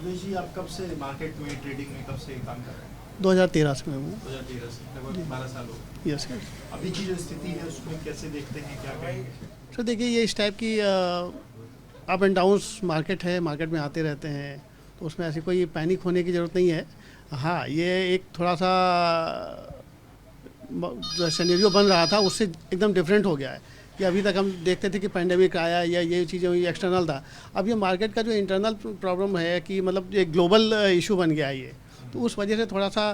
अवधेश जी, आप कब से मार्केट में ट्रेडिंग में कब से काम कर रहे हैं? 2013 से मैं हूँ। 2013 से लगभग 12 साल हो गए। Yes yes. अभी की जो स्थिति है उसमें कैसे देखते हैं, क्या कहेंगे? सर देखिए, ये इस टाइप की अप एंड डाउन्स मार्केट है, मार्केट में आते रहते हैं, तो उसमें ऐसी कोई पैनिक होने की ज़रूरत नहीं है। हाँ, ये एक थोड़ा सा जो सिनेरियो बन रहा था उससे एकदम डिफरेंट हो गया है कि अभी तक हम देखते थे कि पैंडेमिक आया या ये चीज़ें हुई, एक्सटर्नल था। अब ये मार्केट का जो इंटरनल प्रॉब्लम है कि मतलब ये ग्लोबल इशू बन गया है ये, तो उस वजह से थोड़ा सा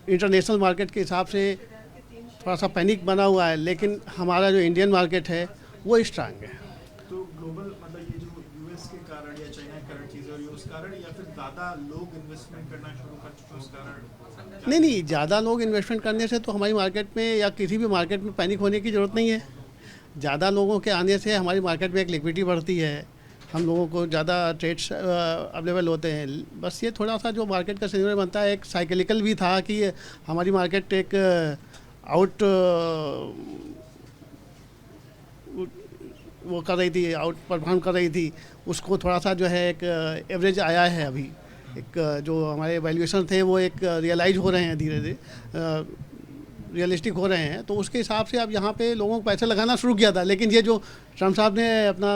इंटरनेशनल मार्केट के हिसाब से थोड़ा सा पैनिक बना हुआ है, लेकिन हमारा जो इंडियन मार्केट है वो स्ट्रांग है। तो ग्लोबल मतलब ये जो यूएस के कारण या चाइना के कारण चीज़ें हो रही है उस कारण, या फिर ज़्यादा लोग इन्वेस्टमेंट करना शुरू कर चुके हैं उस कारण? नहीं नहीं, ज़्यादा लोग इन्वेस्टमेंट करने से तो हमारी मार्केट में या किसी भी मार्केट में पैनिक होने की ज़रूरत नहीं है। ज़्यादा लोगों के आने से हमारी मार्केट में एक लिक्विडिटी बढ़ती है, हम लोगों को ज़्यादा ट्रेड्स अवेलेबल होते हैं। बस ये थोड़ा सा जो मार्केट का सिनेरियो बनता है, एक साइकिलिकल भी था कि हमारी मार्केट एक आउट वो कर रही थी, आउट परफॉर्म कर रही थी, उसको थोड़ा सा जो है एक एवरेज आया है अभी। एक जो हमारे वैल्यूएशन थे वो एक रियलाइज हो रहे हैं, धीरे धीरे रियलिस्टिक हो रहे हैं, तो उसके हिसाब से अब यहाँ पे लोगों को पैसे लगाना शुरू किया था। लेकिन ये जो ट्रम्प साहब ने अपना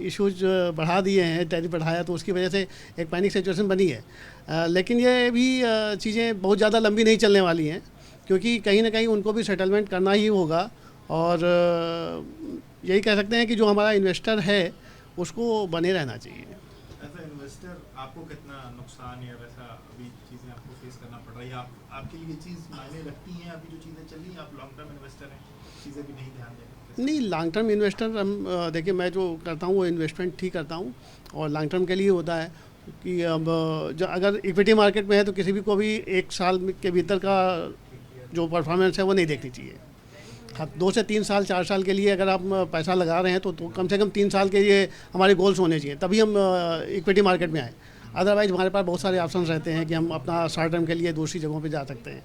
इश्यूज बढ़ा दिए हैं, टैरिफ बढ़ाया, तो उसकी वजह से एक पैनिक सिचुएशन बनी है। लेकिन ये भी चीज़ें बहुत ज़्यादा लंबी नहीं चलने वाली हैं, क्योंकि कहीं ना कहीं उनको भी सेटलमेंट करना ही होगा। और यही कह सकते हैं कि जो हमारा इन्वेस्टर है उसको बने रहना चाहिए। एज ए इन्वेस्टर आपको कितना नुकसान या वैसा अभी चीज़ें आपको फेस करना पड़ रही है? आपके लिए ये चीज़ मायने रखती है? अभी जो चीज़ें चल रही हैं, आप लॉन्ग टर्म इन्वेस्टर हैं, चीज़ें भी नहीं ध्यान दें? नहीं, लॉन्ग टर्म इन्वेस्टर हम देखिए, मैं जो करता हूँ वो इन्वेस्टमेंट ही करता हूँ और लॉन्ग टर्म के लिए होता है कि अब जो अगर इक्विटी मार्केट में है तो किसी भी को भी एक साल के भीतर का जो परफॉर्मेंस है वो नहीं देखनी चाहिए। हाँ, 2 से 3 साल 4 साल के लिए अगर आप पैसा लगा रहे हैं तो कम से कम 3 साल के लिए हमारे गोल्स होने चाहिए, तभी हम इक्विटी मार्केट में आए। अदरवाइज हमारे पास बहुत सारे ऑप्शंस रहते हैं कि हम अपना शॉर्ट टर्म के लिए दूसरी जगहों पे जा सकते हैं।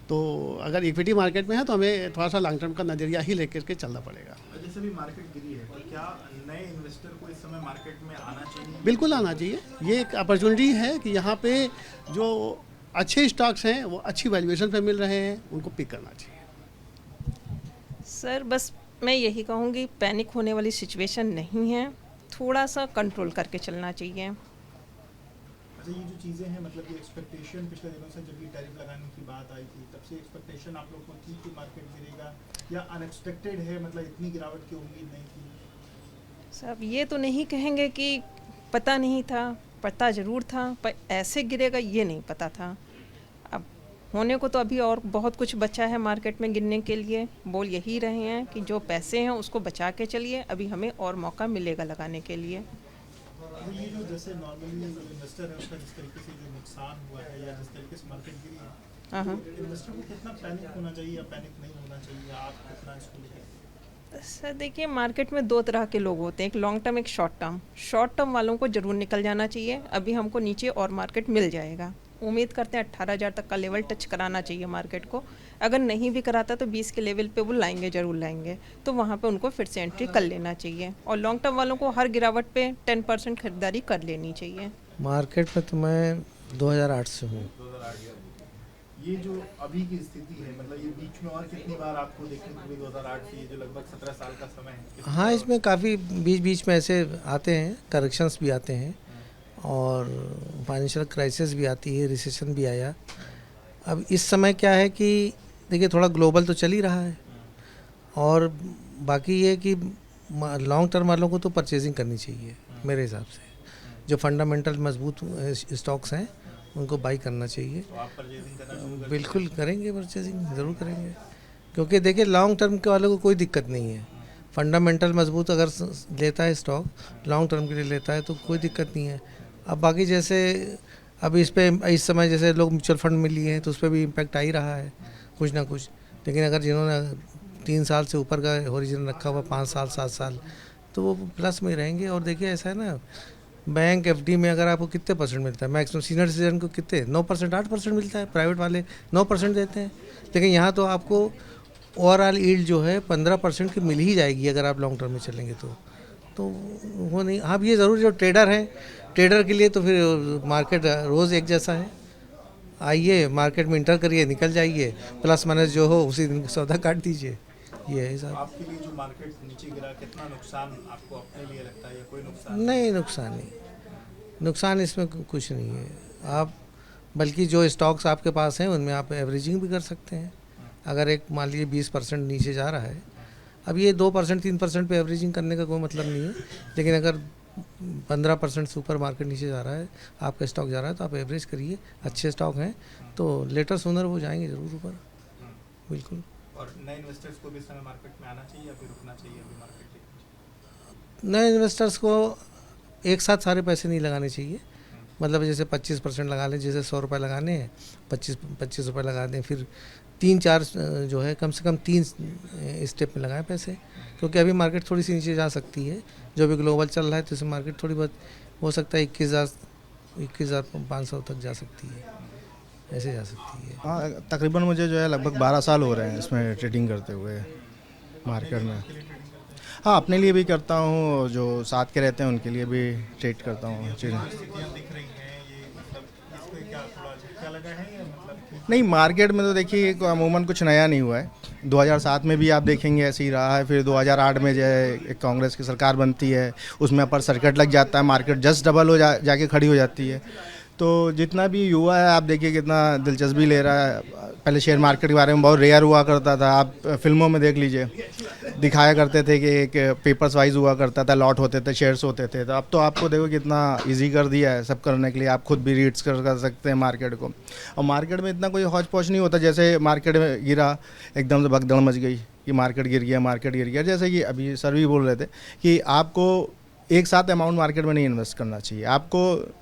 तो अगर इक्विटी मार्केट में है तो हमें थोड़ा सा लॉन्ग टर्म का नज़रिया ही लेकर के चलना पड़ेगा। जैसे भी मार्केट गिरी है, तो क्या नए इन्वेस्टर को इस समय मार्केट में आना चाहिए? बिल्कुल आना चाहिए, ये एक अपॉर्चुनिटी है कि यहाँ पे जो अच्छे स्टॉक्स हैं वो अच्छी वैल्यूएशन पे मिल रहे हैं, उनको पिक करना चाहिए। सर बस मैं यही कहूँगी, पैनिक होने वाली सिचुएशन नहीं है, थोड़ा सा कंट्रोल करके चलना चाहिए। अच्छा, ये जो चीज़ें हैं, मतलब ये एक्सपेक्टेशन पिछले दिनों से जब ये टैरिफ लगाने की बात आई थी तब से एक्सपेक्टेशन आप लोग को थी कि मार्केट गिरेगा, या अनएक्सपेक्टेड है, मतलब इतनी गिरावट की उम्मीद नहीं थी? सर अब ये तो नहीं कहेंगे कि पता नहीं था, पता ज़रूर था, पर ऐसे गिरेगा ये नहीं पता था। अब होने को तो अभी और बहुत कुछ बचा है मार्केट में गिरने के लिए। बोल यही रहे हैं कि जो पैसे हैं उसको बचा के चलिए, अभी हमें और मौका मिलेगा लगाने के लिए। ये जो जैसे नॉर्मली जो इन्वेस्टर है उसका जिस तरीके से जो नुकसान हुआ है या जिस तरीके से मार्केट गिरी है, हाँ, तो इन्वेस्टर को कितना पैनिक होना चाहिए या पैनिक नहीं होना चाहिए, आप कितना इसको लेते हैं? सर देखिए, मार्केट में 2 तरह के लोग होते हैं, एक लॉन्ग टर्म, एक शॉर्ट टर्म। शॉर्ट टर्म वालों को ज़रूर निकल जाना चाहिए, अभी हमको नीचे और मार्केट मिल जाएगा। उम्मीद करते हैं 18,000 तक का लेवल टच कराना चाहिए मार्केट को। अगर नहीं भी कराता तो 20 के लेवल पे वो लाएंगे, ज़रूर लाएंगे, तो वहाँ पे उनको फिर से एंट्री कर लेना चाहिए। और लॉन्ग टर्म वालों को हर गिरावट पे 10% खरीदारी कर लेनी चाहिए। मार्केट में तो मैं 2008 से हूँ। 2008 ये जो अभी की स्थिति है, मतलब ये बीच में और कितनी बार आपको देखने को मिली 2008 से, ये जो लगभग 17 साल का समय है? हाँ, इसमें काफ़ी बीच बीच में ऐसे आते हैं, करेक्शंस भी आते हैं और फाइनेंशियल क्राइसिस भी आती है, रिसेशन भी आया। अब इस समय क्या है कि देखिए, थोड़ा ग्लोबल तो चल ही रहा है और बाकी ये कि लॉन्ग टर्म वालों को तो परचेजिंग करनी चाहिए मेरे हिसाब से। जो फंडामेंटल मजबूत स्टॉक्स हैं उनको बाई करना चाहिए। तो आप परचेजिंग करना शुरू कर बिल्कुल करेंगे, परचेजिंग ज़रूर करेंगे, क्योंकि देखिए लॉन्ग टर्म के वालों को कोई दिक्कत नहीं है। फंडामेंटल मजबूत अगर लेता है स्टॉक, लॉन्ग टर्म के लिए लेता है तो कोई दिक्कत नहीं है। अब बाकी जैसे अभी इस समय जैसे लोग म्यूचुअल फंड में लिए हैं तो उस पर भी इम्पैक्ट आ ही रहा है कुछ ना कुछ। लेकिन अगर जिन्होंने 3 साल से ऊपर का ओरिजिन रखा हुआ, 5 साल 7 साल, तो वो प्लस में रहेंगे। और देखिए ऐसा है ना, बैंक एफडी में अगर आपको कितने % मिलता है, मैक्सिमम सीनियर सिटीजन को कितने 9% 8% मिलता है, प्राइवेट वाले 9% देते हैं। लेकिन यहाँ तो आपको ओवरऑल यील्ड जो है 15% की मिल ही जाएगी अगर आप लॉन्ग टर्म में चलेंगे तो वो नहीं। हाँ, ये ज़रूर जो ट्रेडर हैं, ट्रेडर के लिए तो फिर मार्केट रोज़ एक जैसा है। आइए मार्केट में इंटर करिए, निकल जाइए, प्लस माइनस जो हो उसी दिन सौदा काट दीजिए, ये है साहब। आपके लिए जो मार्केट नीचे गिरा, कितना नुकसान आपको अपने लिए लगता है या कोई नुकसान? नहीं, नुकसान नहीं, नुकसान इसमें कुछ नहीं है। आप बल्कि जो स्टॉक्स आपके पास हैं उनमें आप एवरेजिंग भी कर सकते हैं। अगर एक मान लीजिए 20% नीचे जा रहा है, अब ये 2% 3% पे एवरेजिंग करने का कोई मतलब नहीं है, लेकिन अगर 15% सुपर मार्केट नीचे जा रहा है, आपका स्टॉक जा रहा है, तो आप एवरेज करिए। अच्छे स्टॉक हैं तो लेटर सूनर वो जाएंगे ज़रूर ऊपर, बिल्कुल। और नए इन्वेस्टर्स को भी इस समय मार्केट में आना चाहिए या फिर रुकना चाहिए अभी मार्केट? नए इन्वेस्टर्स को एक साथ सारे पैसे नहीं लगाने चाहिए। मतलब जैसे 25% लगा लें, जैसे 100 रुपये लगाने हैं, 25 रुपये लगा दें, फिर 3-4 जो है कम से कम 3 स्टेप में लगाएं पैसे, क्योंकि अभी मार्केट थोड़ी सी नीचे जा सकती है। जो भी ग्लोबल चल रहा है तो इसमें मार्केट थोड़ी बहुत हो सकता है 21,500 तक जा सकती है, ऐसे जा सकती है। हाँ, तकरीबन मुझे जो है लगभग 12 साल हो रहे हैं इसमें ट्रेडिंग करते हुए मार्केट में। हाँ, अपने लिए भी करता हूँ, जो साथ के रहते हैं उनके लिए भी ट्रेड करता हूँ चीज़ें। स्थितियाँ दिख रही हैं, ये मतलब इसको क्या थोड़ा झटका लगा है या मतलब नहीं, मार्केट में तो देखिए अमूमन कुछ नया नहीं हुआ है। 2007 में भी आप देखेंगे ऐसे ही रहा है। फिर 2008 में जो है एक कांग्रेस की सरकार बनती है, उसमें अपर सर्किट लग जाता है, मार्केट जस्ट डबल हो जाके खड़ी हो जाती है। तो जितना भी युवा है आप देखिए कितना दिलचस्पी ले रहा है। पहले शेयर मार्केट के बारे में बहुत रेयर हुआ करता था, आप फिल्मों में देख लीजिए, दिखाया करते थे कि एक पेपर्स वाइज हुआ करता था, लॉट होते थे, शेयर्स होते थे। तो अब तो आपको देखो कितना इजी कर दिया है सब करने के लिए। आप खुद भी रीड्स कर सकते हैं मार्केट को, और मार्केट में इतना कोई हौच पौच नहीं होता। जैसे मार्केट में गिरा, एकदम से भगदड़ मच गई कि मार्केट गिर गया, मार्केट गिर गया। जैसे कि अभी सर भी बोल रहे थे कि आपको एक साथ अमाउंट मार्केट में नहीं इन्वेस्ट करना चाहिए, आपको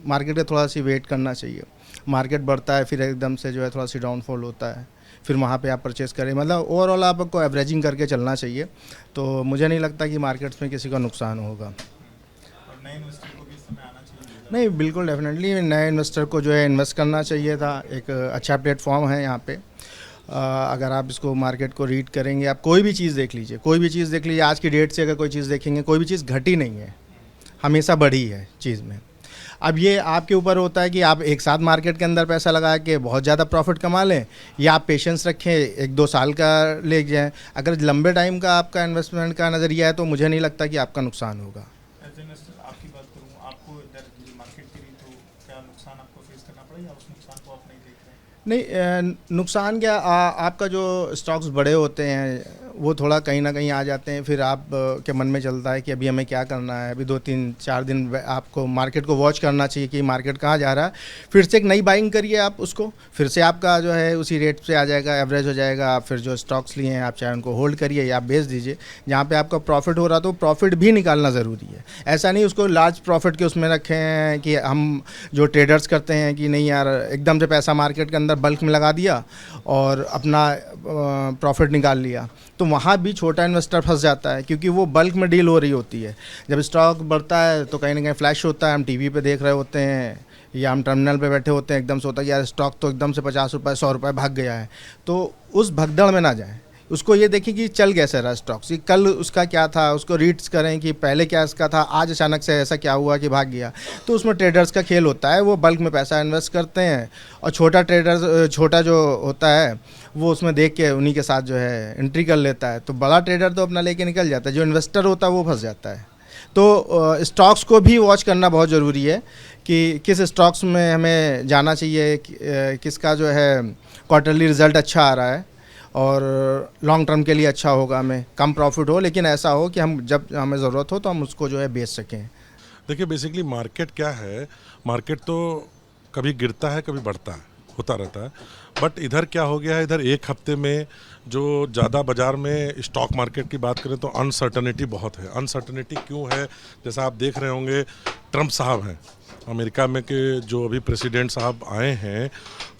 मार्केट का थोड़ा सी वेट करना चाहिए। मार्केट बढ़ता है फिर एकदम से जो है थोड़ा सी डाउनफॉल होता है, फिर वहाँ पे आप परचेस करें। मतलब ओवरऑल आपको एवरेजिंग करके चलना चाहिए। तो मुझे नहीं लगता कि मार्केट्स में किसी का नुकसान होगा। और नए इन्वेस्टर को भी इस समय आना चाहिए? नहीं, बिल्कुल डेफिनेटली नए इन्वेस्टर को जो है इन्वेस्ट करना चाहिए था। एक अच्छा प्लेटफॉर्म है यहाँ पे। अगर आप इसको मार्केट को रीड करेंगे, आप कोई भी चीज़ देख लीजिए, कोई भी चीज़ देख लीजिए, आज की डेट से अगर कोई चीज़ देखेंगे, कोई भी चीज़ घटी नहीं है, हमेशा बढ़ी है चीज़ में। अब ये आपके ऊपर होता है कि आप एक साथ मार्केट के अंदर पैसा लगा के बहुत ज़्यादा प्रॉफिट कमा लें, या आप पेशेंस रखें, 1-2 साल का ले जाएं। अगर लंबे टाइम का आपका इन्वेस्टमेंट का नज़रिया है तो मुझे नहीं लगता कि आपका नुकसान होगा। एज इन्वेस्टर आपकी बात करूँ, आपको इधर मार्केट गिरी तो क्या नुकसान आपको फेस करना पड़ा या उस नुकसान को आप नहीं देख रहे? नहीं, नुकसान क्या, आपका जो स्टॉक्स बड़े होते हैं वो थोड़ा कहीं ना कहीं आ जाते हैं। फिर आप के मन में चलता है कि अभी हमें क्या करना है। अभी 2-3-4 दिन आपको मार्केट को वॉच करना चाहिए कि मार्केट कहाँ जा रहा है। फिर से एक नई बाइंग करिए आप उसको, फिर से आपका जो है उसी रेट से आ जाएगा, एवरेज हो जाएगा। आप फिर जो स्टॉक्स लिए हैं आप चाहे उनको होल्ड करिए या आप बेच दीजिए। जहाँ पे आपका प्रॉफिट हो रहा तो प्रॉफिट भी निकालना ज़रूरी है। ऐसा नहीं उसको लार्ज प्रॉफिट के उसमें रखें कि हम जो ट्रेडर्स करते हैं कि नहीं यार एकदम से पैसा मार्केट के अंदर बल्क में लगा दिया और अपना प्रॉफिट निकाल लिया, तो वहाँ भी छोटा इन्वेस्टर फंस जाता है, क्योंकि वो बल्क में डील हो रही होती है। जब स्टॉक बढ़ता है तो कहीं ना कहीं फ्लैश होता है, हम टीवी पे देख रहे होते हैं या हम टर्मिनल पे बैठे होते हैं, एकदम से होता है यार स्टॉक तो एकदम से 50 रुपये 100 रुपये भाग गया है। तो उस भगदड़ में ना जाएं, उसको ये देखें कि चल कैसे रहा स्टॉक, कल उसका क्या था, उसको रीड्स करें कि पहले क्या इसका था, आज अचानक से ऐसा क्या हुआ कि भाग गया। तो उसमें ट्रेडर्स का खेल होता है, वो बल्क में पैसा इन्वेस्ट करते हैं, और छोटा जो होता है वो उसमें देख के उन्हीं के साथ जो है एंट्री कर लेता है। तो बड़ा ट्रेडर तो अपना लेके निकल जाता है, जो इन्वेस्टर होता है वो फंस जाता है। तो स्टॉक्स को भी वॉच करना बहुत ज़रूरी है कि किस स्टॉक्स में हमें जाना चाहिए, किसका जो है क्वार्टरली रिजल्ट अच्छा आ रहा है और लॉन्ग टर्म के लिए अच्छा होगा। हमें कम प्रॉफिट हो लेकिन ऐसा हो कि हम जब हमें ज़रूरत हो तो हम उसको जो है बेच सकें। देखिए बेसिकली मार्केट क्या है, मार्केट तो कभी गिरता है कभी बढ़ता है, होता रहता है। बट इधर क्या हो गया है, इधर एक हफ्ते में जो ज़्यादा बाज़ार में स्टॉक मार्केट की बात करें तो अनसर्टनिटी बहुत है। अनसर्टनिटी क्यों है, जैसा आप देख रहे होंगे ट्रंप साहब हैं अमेरिका में के जो अभी प्रेसिडेंट साहब आए हैं,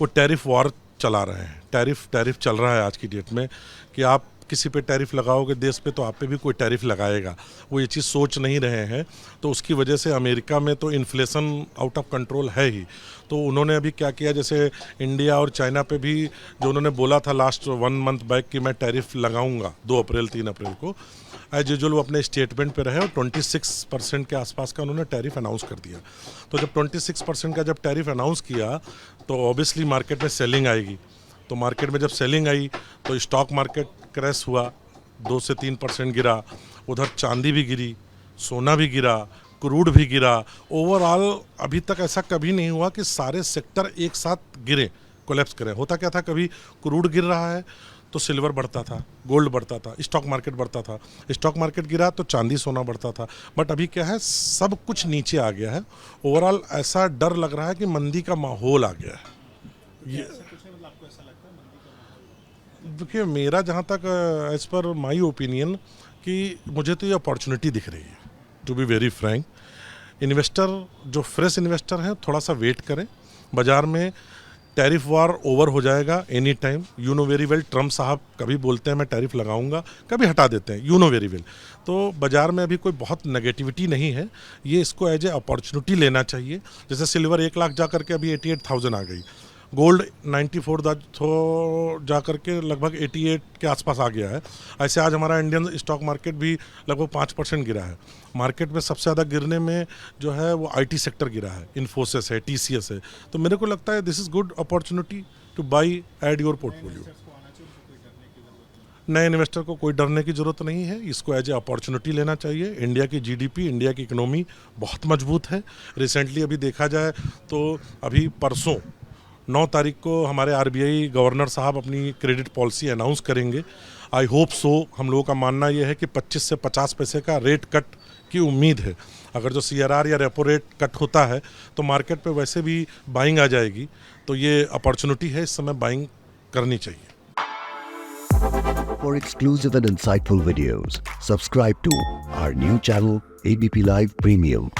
वो टैरिफ वॉर चला रहे हैं। टैरिफ चल रहा है आज की डेट में कि आप किसी पे टैरिफ लगाओगे देश पे तो आप पे भी कोई टैरिफ लगाएगा। वो ये चीज़ सोच नहीं रहे हैं, तो उसकी वजह से अमेरिका में तो इन्फ्लेशन आउट ऑफ कंट्रोल है ही। तो उन्होंने अभी क्या किया, जैसे इंडिया और चाइना पे भी जो उन्होंने बोला था लास्ट 1 मंथ बैक कि मैं टैरिफ लगाऊंगा 2 अप्रैल 3 अप्रैल को, एज यूजुअल वो अपने स्टेटमेंट पे रहे और 26% के आसपास का उन्होंने टैरिफ अनाउंस कर दिया। तो जब 26% का जब टैरिफ अनाउंस किया तो ऑब्वियसली मार्केट में सेलिंग आएगी। तो मार्केट में जब सेलिंग आई तो स्टॉक मार्केट क्रैश हुआ, 2 से 3% गिरा, उधर चांदी भी गिरी, सोना भी गिरा, क्रूड भी गिरा। ओवरऑल अभी तक ऐसा कभी नहीं हुआ कि सारे सेक्टर एक साथ गिरे, कोलैप्स करें। होता क्या था, कभी क्रूड गिर रहा है तो सिल्वर बढ़ता था, गोल्ड बढ़ता था, स्टॉक मार्केट बढ़ता था, स्टॉक मार्केट गिरा तो चांदी सोना बढ़ता था। बट अभी क्या है, सब कुछ नीचे आ गया है। ओवरऑल ऐसा डर लग रहा है कि मंदी का माहौल आ गया है। ये देखिए, मेरा जहाँ तक एज पर माई ओपिनियन कि मुझे तो ये अपॉर्चुनिटी दिख रही है, to be very frank. Investor जो फ्रेश इन्वेस्टर हैं थोड़ा सा वेट करें। बाज़ार में टैरिफ वार ओवर हो जाएगा any time. You know very well, Trump साहब कभी बोलते हैं मैं टैरिफ लगाऊंगा, कभी हटा देते हैं, यू नो वेरी वेल। तो बाज़ार में अभी कोई बहुत नेगेटिविटी नहीं है, ये इसको एज ए अपॉर्चुनिटी लेना चाहिए। जैसे सिल्वर 1 लाख जा करके अभी 88,000 आ गई, गोल्ड 94 जा करके लगभग 88 के आसपास आ गया है। ऐसे आज हमारा इंडियन स्टॉक मार्केट भी लगभग 5% गिरा है। मार्केट में सबसे ज़्यादा गिरने में जो है वो आईटी सेक्टर गिरा है, इन्फोसिस है, टीसीएस है। तो मेरे को लगता है this is good opportunity to buy add your portfolio. नए इन्वेस्टर को कोई डरने की ज़रूरत नहीं है, इसको एज ए अपॉर्चुनिटी लेना चाहिए। इंडिया की जीडीपी, इंडिया की इकोनॉमी बहुत मजबूत है। रिसेंटली अभी देखा जाए तो अभी परसों 9 तारीख को हमारे आरबीआई गवर्नर साहब अपनी क्रेडिट पॉलिसी अनाउंस करेंगे। I hope so. हम लोगों का मानना यह है कि 25 से 50 पैसे का रेट कट की उम्मीद है। अगर जो सीआरआर या रेपो रेट कट होता है तो मार्केट पे वैसे भी बाइंग आ जाएगी। तो ये अपॉर्चुनिटी है, इस समय बाइंग करनी चाहिए। For exclusive and insightful videos, subscribe to our new channel ABP Live Premium.